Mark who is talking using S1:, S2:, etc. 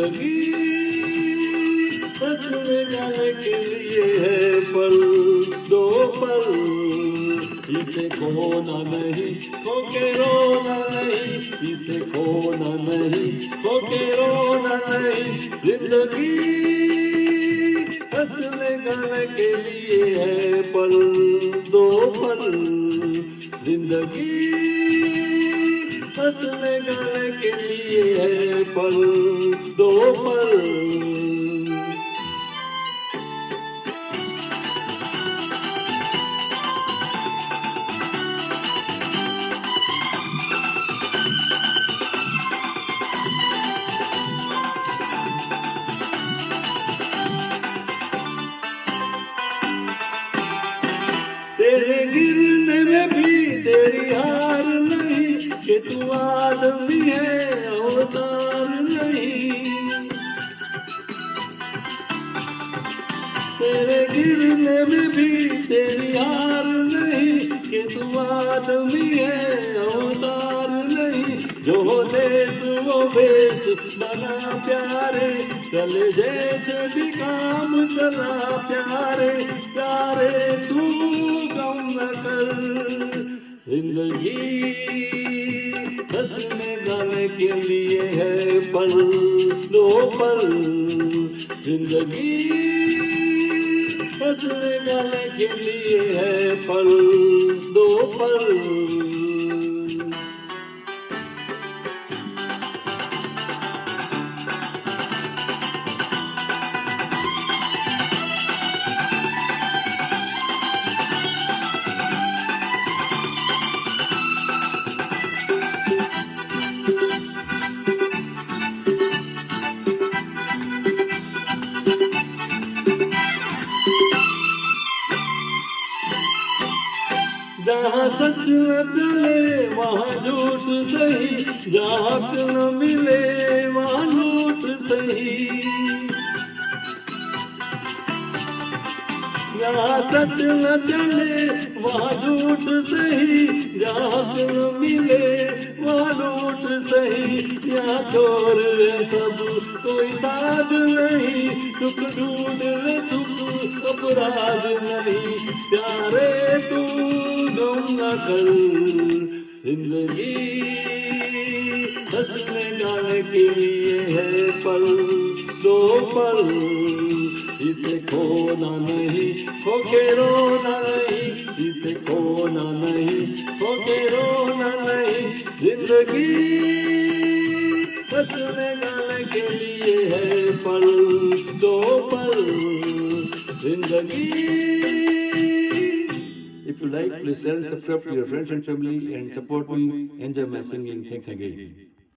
S1: जिंदगी हंसने गाने के लिए है पल दो पल, इसे खोना नहीं खोके रोना नहीं, इसे खोना नहीं खोके रोना नहीं। जिंदगी हंसने गाने के लिए है पल दो पल, जिंदगी हंसने गाने के लिए है पल दो पल। तेरे गिरने में भी तेरी हार नहीं, कि तू आदमी है अवतार नहीं। तेरे गिरने में भी तेरी हार नहीं, कि तू आदमी है अवतार नहीं। जो देश वो बेस बना प्यारे, चले जैसे भी काम चला प्यारे प्यारे। तू गम न कर, जिंदगी हंसने गाने के लिए है पल दो पल, जिंदगी हंसने गाने के लिए है पल दो पल। जहाँ सच न चले वहाँ झूठ सही, जहाँ हक न मिले वहाँ लूट सही। जहाँ सच न चले वहाँ झूठ सही, जहाँ हक न मिले वहाँ लूट सही। यहाँ चोर है सब कोई साध नहीं, सुख ढूंढ ले सुख अपराध नहीं। प्यारे तू गम न कर, जिंदगी हंसने गाने के लिए है पल दो पल, इसे खोना नहीं खोके रोना नहीं, इसे खोना नहीं खोके रोना नहीं। जिंदगी हंसने गाने के लिए है पल दो पल, जिंदगी। If you like, please share and subscribe to your friends and family and support me. Enjoy my singing. Thanks again.